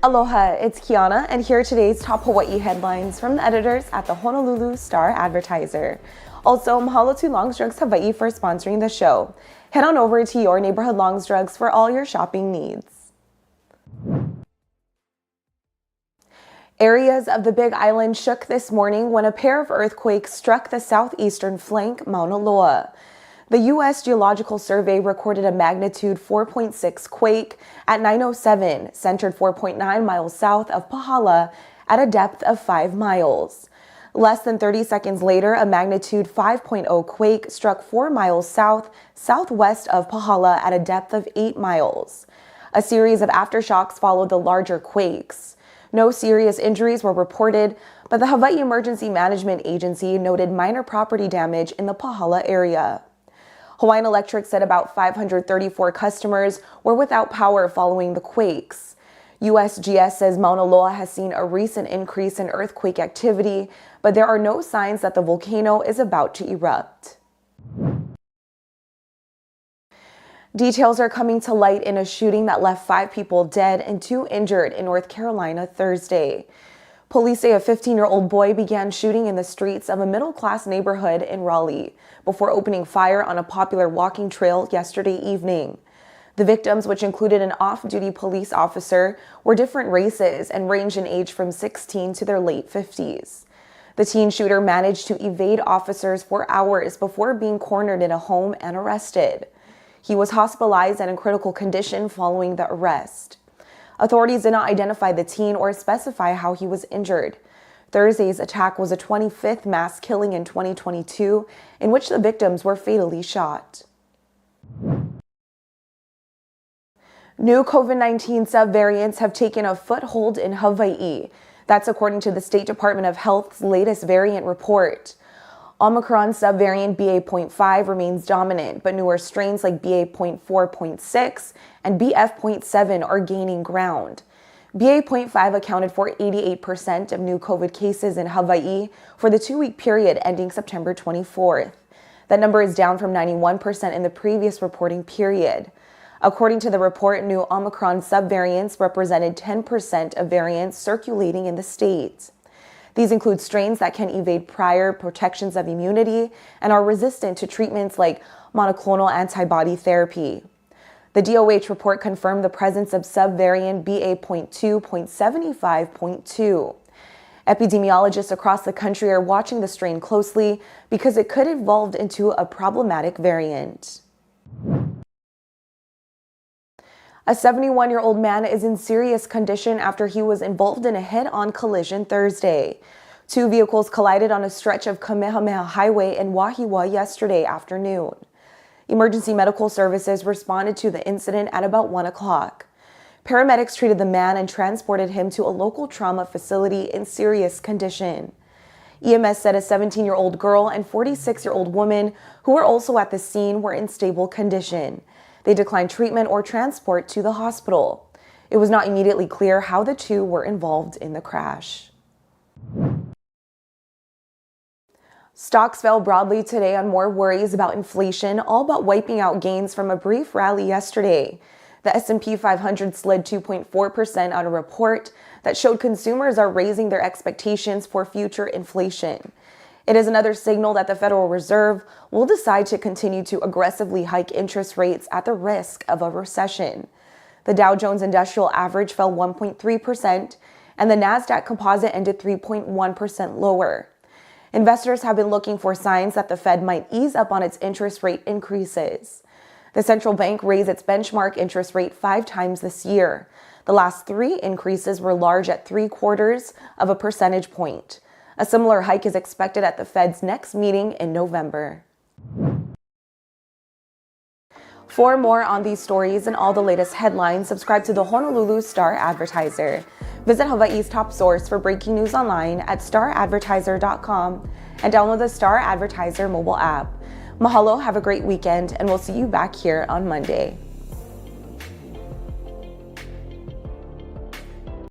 Aloha, it's Kiana, and here are today's top Hawaii headlines from the editors at the Honolulu Star-Advertiser. Also, mahalo to Longs Drugs Hawaii for sponsoring the show. Head on over to your neighborhood Longs Drugs for all your shopping needs. Areas of the Big Island shook this morning when a pair of earthquakes struck the southeastern flank, Mauna Loa. The U.S. Geological Survey recorded a magnitude 4.6 quake at 9:07, centered 4.9 miles south of Pahala at a depth of 5 miles. Less than 30 seconds later, a magnitude 5.0 quake struck 4 miles southwest of Pahala at a depth of 8 miles. A series of aftershocks followed the larger quakes. No serious injuries were reported, but the Hawaii Emergency Management Agency noted minor property damage in the Pahala area. Hawaiian Electric said about 534 customers were without power following the quakes. USGS says Mauna Loa has seen a recent increase in earthquake activity, but there are no signs that the volcano is about to erupt. Details are coming to light in a shooting that left 5 people dead and 2 injured in North Carolina Thursday. Police say a 15-year-old boy began shooting in the streets of a middle-class neighborhood in Raleigh before opening fire on a popular walking trail yesterday evening. The victims, which included an off-duty police officer, were different races and ranged in age from 16 to their late 50s. The teen shooter managed to evade officers for hours before being cornered in a home and arrested. He was hospitalized and in critical condition following the arrest. Authorities did not identify the teen or specify how he was injured. Thursday's attack was a 25th mass killing in 2022, in which the victims were fatally shot. New COVID-19 subvariants have taken a foothold in Hawaii. That's according to the State Department of Health's latest variant report. Omicron subvariant BA.5 remains dominant, but newer strains like BA.4.6 and BF.7 are gaining ground. BA.5 accounted for 88% of new COVID cases in Hawaii for the 2-week period ending September 24th. That number is down from 91% in the previous reporting period. According to the report, new Omicron subvariants represented 10% of variants circulating in the state. These include strains that can evade prior protections of immunity and are resistant to treatments like monoclonal antibody therapy. The DOH report confirmed the presence of subvariant BA.2.75.2. Epidemiologists across the country are watching the strain closely because it could evolve into a problematic variant. A 71-year-old man is in serious condition after he was involved in a head-on collision Thursday. 2 vehicles collided on a stretch of Kamehameha Highway in Wahiawa yesterday afternoon. Emergency medical services responded to the incident at about 1 o'clock. Paramedics treated the man and transported him to a local trauma facility in serious condition. EMS said a 17-year-old girl and 46-year-old woman who were also at the scene were in stable condition. They declined treatment or transport to the hospital. It was not immediately clear how the 2 were involved in the crash. Stocks fell broadly today on more worries about inflation, all but wiping out gains from a brief rally yesterday. The S&P 500 slid 2.4% on a report that showed consumers are raising their expectations for future inflation. It is another signal that the Federal Reserve will decide to continue to aggressively hike interest rates at the risk of a recession. The Dow Jones Industrial Average fell 1.3%, and the Nasdaq Composite ended 3.1% lower. Investors have been looking for signs that the Fed might ease up on its interest rate increases. The central bank raised its benchmark interest rate 5 times this year. The last 3 increases were large at 0.75 of a percentage point. A similar hike is expected at the Fed's next meeting in November. For more on these stories and all the latest headlines, subscribe to the Honolulu Star-Advertiser. Visit Hawaii's top source for breaking news online at staradvertiser.com and download the Star-Advertiser mobile app. Mahalo, have a great weekend, and we'll see you back here on Monday.